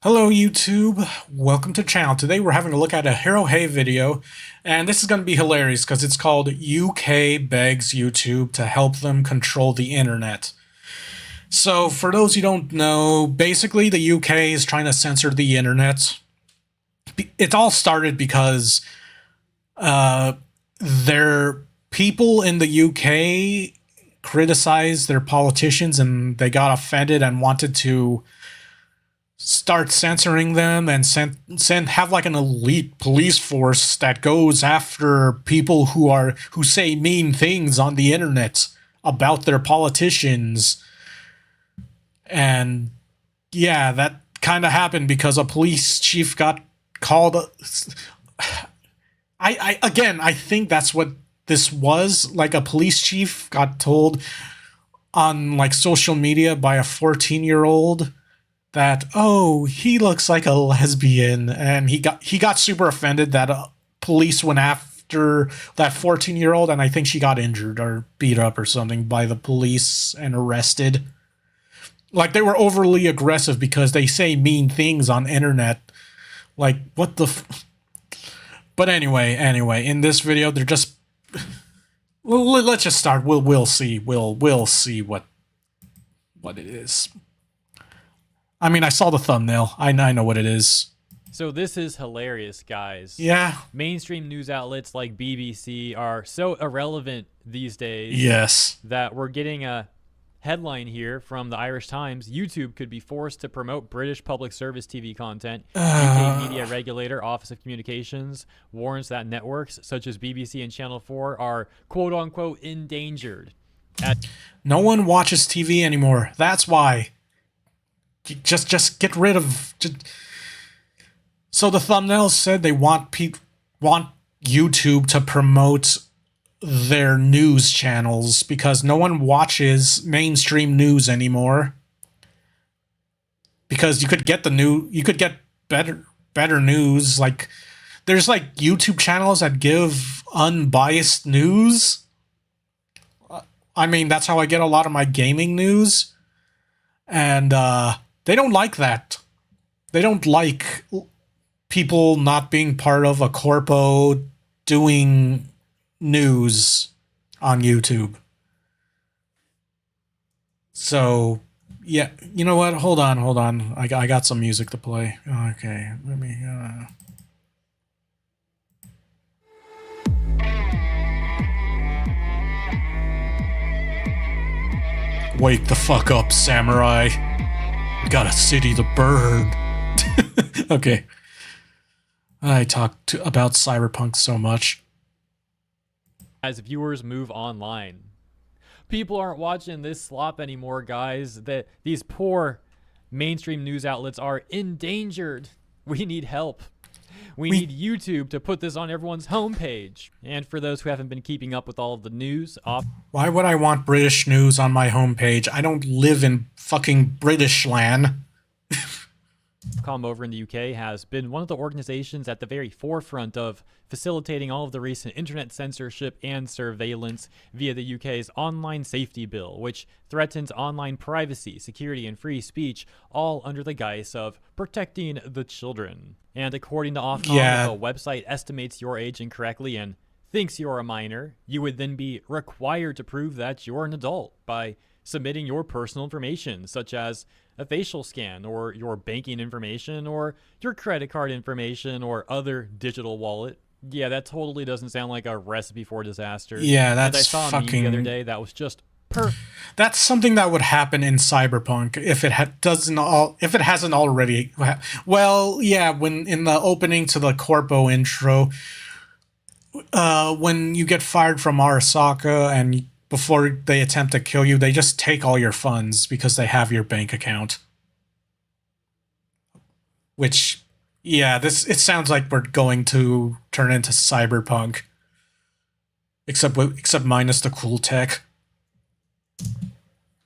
Hello YouTube, welcome to the channel. Today we're having a look at a Hero Hei video, and this is going to be hilarious because it's called UK begs YouTube to help them control the internet. So for those who don't know, basically the UK is trying to censor the internet. It all started because their people in the UK criticized their politicians and they got offended and wanted to start censoring them and have like an elite police force that goes after people who say mean things on the internet about their politicians. And yeah, that kind of happened because a police chief got called. I think that's what this was. Like, a police chief got told on like social media by a 14-year-old that, oh, he looks like a lesbian, and he got super offended that police went after that 14-year-old, and I think she got injured or beat up or something by the police and arrested. Like, they were overly aggressive because they say mean things on internet. Like, what the but anyway, in this video they're just let's just start. We'll see what it is. I mean, I saw the thumbnail. I know what it is. So this is hilarious, guys. Yeah. Mainstream news outlets like BBC are so irrelevant these days. Yes. That we're getting a headline here from the Irish Times. YouTube could be forced to promote British public service TV content. UK media regulator Office of Communications warns that networks such as BBC and Channel 4 are quote-unquote endangered. No one watches TV anymore. That's why. Just get rid of. So the thumbnail said they want YouTube to promote their news channels because no one watches mainstream news anymore. Because you could get better news. Like, there's like YouTube channels that give unbiased news. I mean, that's how I get a lot of my gaming news, and they don't like that. They don't like people not being part of a corpo doing news on YouTube. So, yeah, you know what? Hold on. I got some music to play. Okay, let me. Wake the fuck up, samurai. We got a city to burn. Okay. I talked about Cyberpunk so much. As viewers move online, people aren't watching this slop anymore, guys. That these poor mainstream news outlets are endangered. We need help. We need YouTube to put this on everyone's homepage. And for those who haven't been keeping up with all of the news, why would I want British news on my homepage? I don't live in fucking British land. Ofcom over in the UK has been one of the organizations at the very forefront of facilitating all of the recent internet censorship and surveillance via the UK's Online Safety Bill, which threatens online privacy, security, and free speech, all under the guise of protecting the children. And according to Ofcom, if a website estimates your age incorrectly and thinks you're a minor, you would then be required to prove that you're an adult by submitting your personal information, such as a facial scan, or your banking information, or your credit card information, or other digital wallet. Yeah, that totally doesn't sound like a recipe for disaster. Yeah, that's I saw a meme the other day that was just perfect. That's something that would happen in Cyberpunk if it hasn't already. Well, yeah, when in the opening to the Corpo intro, when you get fired from Arasaka and before they attempt to kill you, they just take all your funds because they have your bank account. Which, yeah, it sounds like we're going to turn into Cyberpunk. Except minus the cool tech.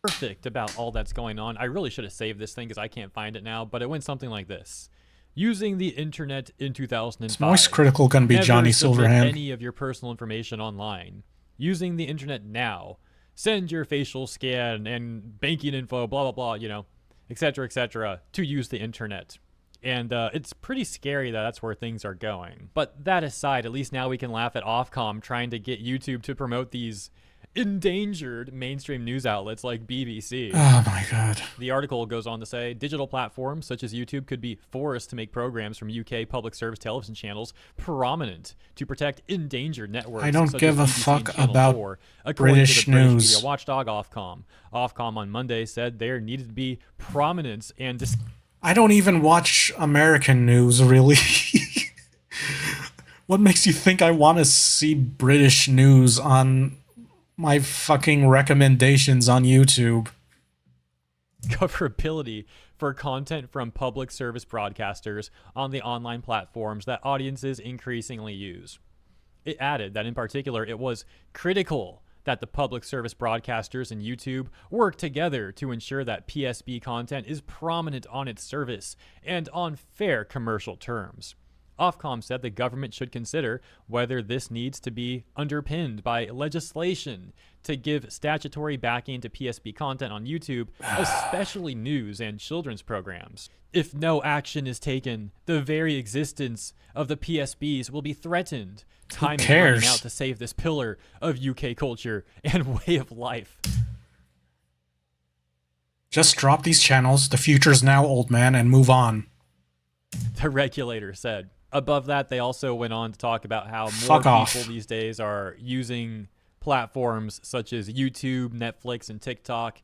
Perfect about all that's going on. I really should have saved this thing because I can't find it now, but it went something like this. Using the internet in 2005. It's most critical going to be Johnny Silverhand. Any of your personal information online. Using the internet now. Send your facial scan and banking info, blah, blah, blah, you know, etc., to use the internet. And it's pretty scary that that's where things are going. But that aside, at least now we can laugh at Ofcom trying to get YouTube to promote these endangered mainstream news outlets like BBC. Oh my god. The article goes on to say digital platforms such as YouTube could be forced to make programs from UK public service television channels prominent to protect endangered networks. I don't such give as a BBC fuck and Channel about 4, according British to the British news. media watchdog Ofcom. Ofcom on Monday said there needed to be prominence and I don't even watch American news, really. What makes you think I want to see British news on my fucking recommendations on YouTube? discoverability for content from public service broadcasters on the online platforms that audiences increasingly use. It added that in particular, it was critical that the public service broadcasters and YouTube work together to ensure that PSB content is prominent on its service and on fair commercial terms. Ofcom said the government should consider whether this needs to be underpinned by legislation to give statutory backing to PSB content on YouTube, especially news and children's programs. If no action is taken, the very existence of the PSBs will be threatened. Time is running out to save this pillar of UK culture and way of life. Just drop these channels, the future's now, old man, and move on. The regulator said. Above that, they also went on to talk about how more people these days are using platforms such as YouTube, Netflix, and TikTok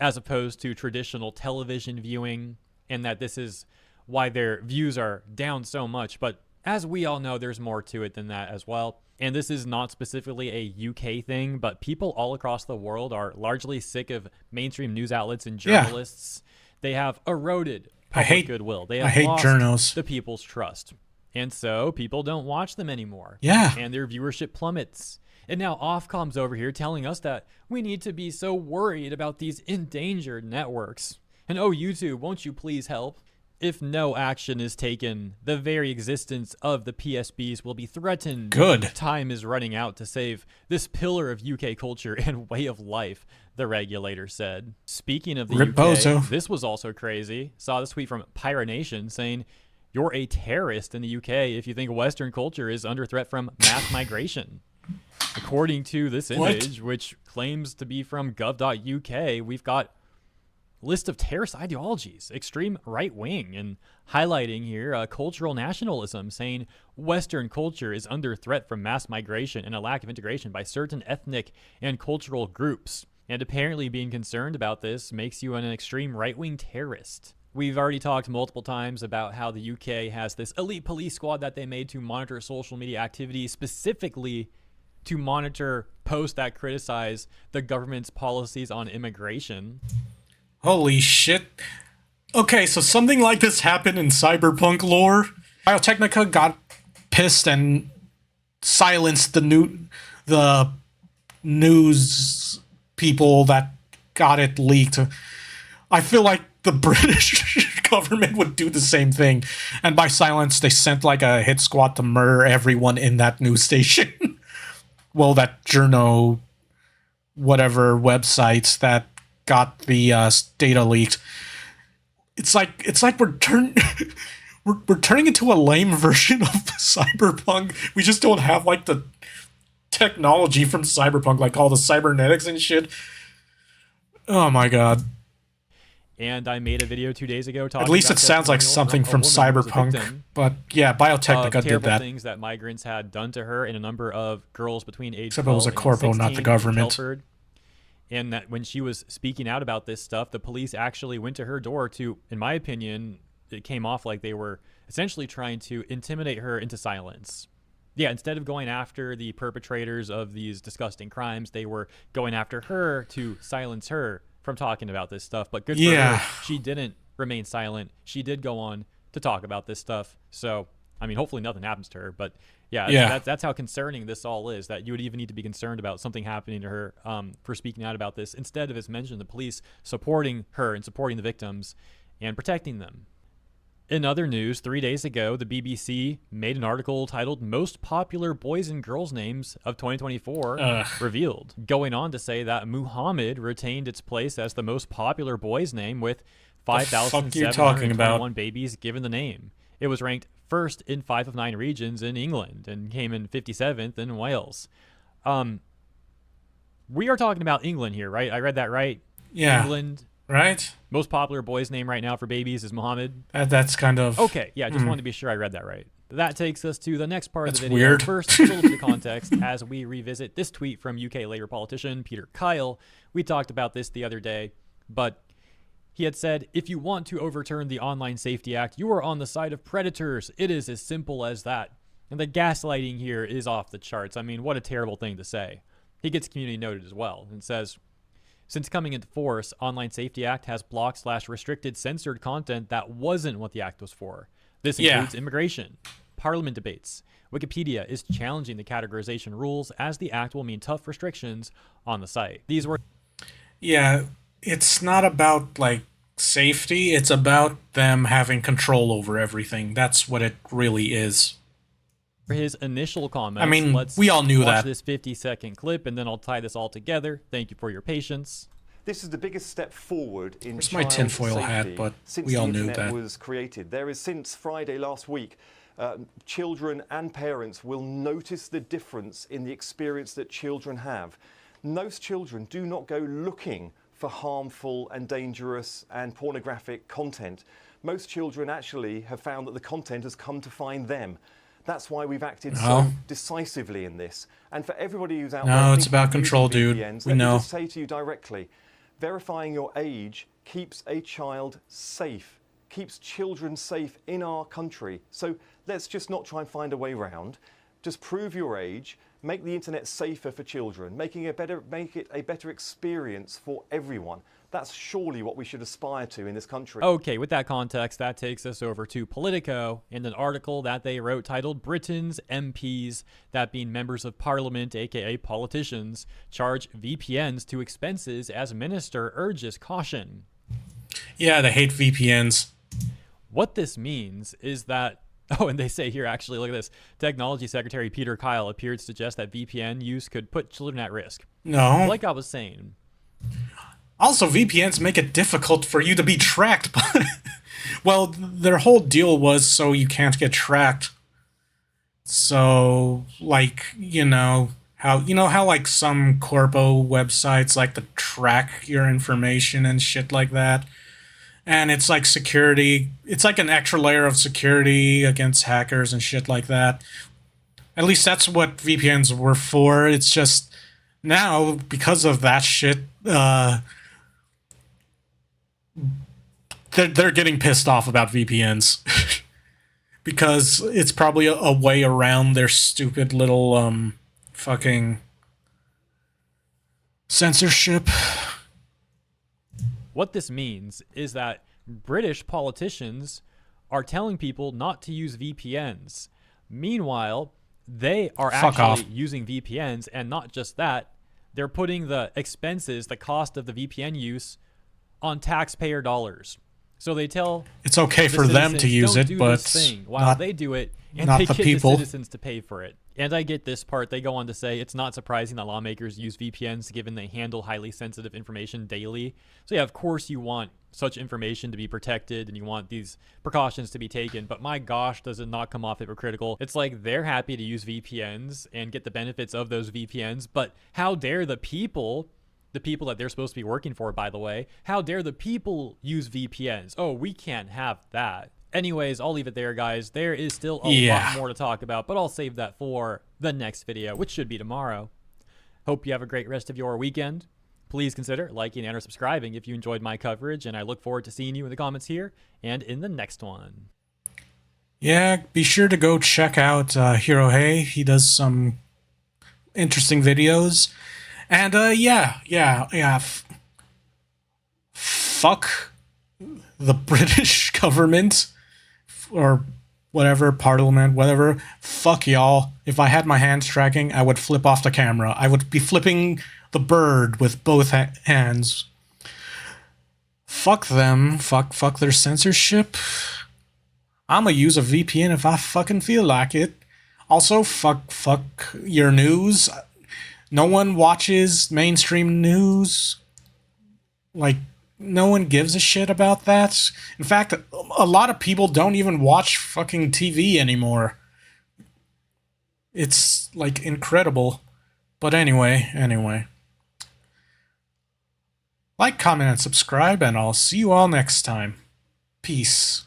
as opposed to traditional television viewing, and that this is why their views are down so much. But as we all know, there's more to it than that as well. And this is not specifically a UK thing, but people all across the world are largely sick of mainstream news outlets and journalists. They have eroded public goodwill. They have lost journos. the people's trust. And so people don't watch them anymore. Yeah. And their viewership plummets. And now Ofcom's over here telling us that we need to be so worried about these endangered networks. And oh, YouTube, won't you please help? If no action is taken, the very existence of the PSBs will be threatened. Good. Time is running out to save this pillar of UK culture and way of life, the regulator said. Speaking of the UK, Bozo. This was also crazy. Saw this tweet from Pyronation saying, "You're a terrorist in the UK if you think Western culture is under threat from mass migration." According to this image, which claims to be from gov.uk, we've got list of terrorist ideologies, extreme right wing, and highlighting here cultural nationalism, saying Western culture is under threat from mass migration and a lack of integration by certain ethnic and cultural groups. And apparently being concerned about this makes you an extreme right wing terrorist. We've already talked multiple times about how the UK has this elite police squad that they made to monitor social media activity, specifically to monitor posts that criticize the government's policies on immigration. Holy shit. Okay, so something like this happened in cyberpunk lore. Biotechnica got pissed and silenced the news people that got it leaked. I feel like the British government would do the same thing. And by silence, they sent like a hit squad to murder everyone in that news station. Well, that journo, whatever websites that got the data leaked. It's like we're turning into a lame version of cyberpunk. We just don't have like the technology from cyberpunk, like all the cybernetics and shit. Oh my god. And I made a video 2 days ago talking At least about it sounds like something from cyberpunk. But yeah, Biotechnica did that. Things that migrants had done to her and a number of girls between age 12 Except it was a corpo, not the government. Telford. And that when she was speaking out about this stuff, the police actually went to her door to, in my opinion, it came off like they were essentially trying to intimidate her into silence. Yeah, instead of going after the perpetrators of these disgusting crimes, they were going after her to silence her from talking about this stuff. But good for her, she didn't remain silent. She did go on to talk about this stuff. So, I mean, hopefully nothing happens to her. But yeah. That's how concerning this all is, that you would even need to be concerned about something happening to her for speaking out about this, instead of, as mentioned, the police supporting her and supporting the victims and protecting them. In other news, 3 days ago, the BBC made an article titled Most Popular Boys and Girls Names of 2024 revealed, going on to say that Muhammad retained its place as the most popular boy's name with fuck you talking about? 5,721 babies given the name. It was ranked first in 5 of 9 regions in England and came in 57th in Wales. We are talking about England here, right? I read that right? Yeah. England. Right? Most popular boy's name right now for babies is Mohammed. That's kind of... Okay, yeah, just wanted to be sure I read that right. That takes us to the next part of the video. Weird. First, a little bit of context as we revisit this tweet from UK Labour politician Peter Kyle. We talked about this the other day, but he had said, if you want to overturn the Online Safety Act, you are on the side of predators. It is as simple as that. And the gaslighting here is off the charts. I mean, what a terrible thing to say. He gets community noted as well and says, since coming into force, Online Safety Act has blocked/restricted censored content that wasn't what the act was for. This includes immigration, parliament debates. Wikipedia is challenging the categorization rules as the act will mean tough restrictions on the site. These were... Yeah, it's not about, like, safety. It's about them having control over everything. That's what it really is. his initial comments. I mean, let's we all knew watch that. this 50-second clip, and then I'll tie this all together. Thank you for your patience. This is the biggest step forward in Where's my child tinfoil safety hat? But since we all the knew internet that. was created. There is, since Friday last week, children and parents will notice the difference in the experience that children have. Most children do not go looking for harmful and dangerous and pornographic content. Most children actually have found that the content has come to find them. That's why we've acted so decisively in this. And for everybody who's out there... No, it's about control, dude. VPNs, We let me know. just say to you directly, verifying your age keeps a child safe, keeps children safe in our country. So let's just not try and find a way around. Just prove your age, make the internet safer for children, make it a better experience for everyone. That's surely what we should aspire to in this country. Okay, with that context, that takes us over to Politico and an article that they wrote titled Britain's MPs, that being members of parliament, aka politicians, charge VPNs to expenses as minister urges caution. Yeah, they hate VPNs. What this means is that, oh, and they say here, actually, look at this. Technology Secretary Peter Kyle appeared to suggest that VPN use could put children at risk. No. Like I was saying. Also, VPNs make it difficult for you to be tracked. Well, their whole deal was so you can't get tracked. So, like, you know how like some corpo websites like to track your information and shit like that. And it's like security. It's like an extra layer of security against hackers and shit like that. At least that's what VPNs were for. It's just now, because of that shit, they're getting pissed off about VPNs. Because it's probably a way around their stupid little fucking censorship. What this means is that British politicians are telling people not to use VPNs. Meanwhile, they are actually using VPNs, and not just that, they're putting the expenses, the cost of the VPN use, on taxpayer dollars. So they tell it's okay for them to use it, but while they do it, and they get the citizens to pay for it. And I get this part. They go on to say it's not surprising that lawmakers use VPNs given they handle highly sensitive information daily. So yeah, of course you want such information to be protected and you want these precautions to be taken, but my gosh, does it not come off hypocritical? It's like they're happy to use VPNs and get the benefits of those VPNs, but how dare the people that they're supposed to be working for, by the way, how dare the people use VPNs? Oh, we can't have that. Anyways, I'll leave it there, guys. There is still a lot more to talk about, but I'll save that for the next video, which should be tomorrow. Hope you have a great rest of your weekend. Please consider liking and or subscribing if you enjoyed my coverage, and I look forward to seeing you in the comments here and in the next one. Yeah, be sure to go check out Hero Hei. He does some interesting videos. And fuck the British government or whatever, parliament, whatever. Fuck y'all. If I had my hands tracking, I would flip off the camera. I would be flipping the bird with both hands. Fuck them. Fuck their censorship. I'ma use a VPN if I fucking feel like it. Also, fuck your news. No one watches mainstream news. Like, no one gives a shit about that. In fact, a lot of people don't even watch fucking TV anymore. It's like incredible. But anyway. Like, comment, and subscribe, and I'll see you all next time. Peace.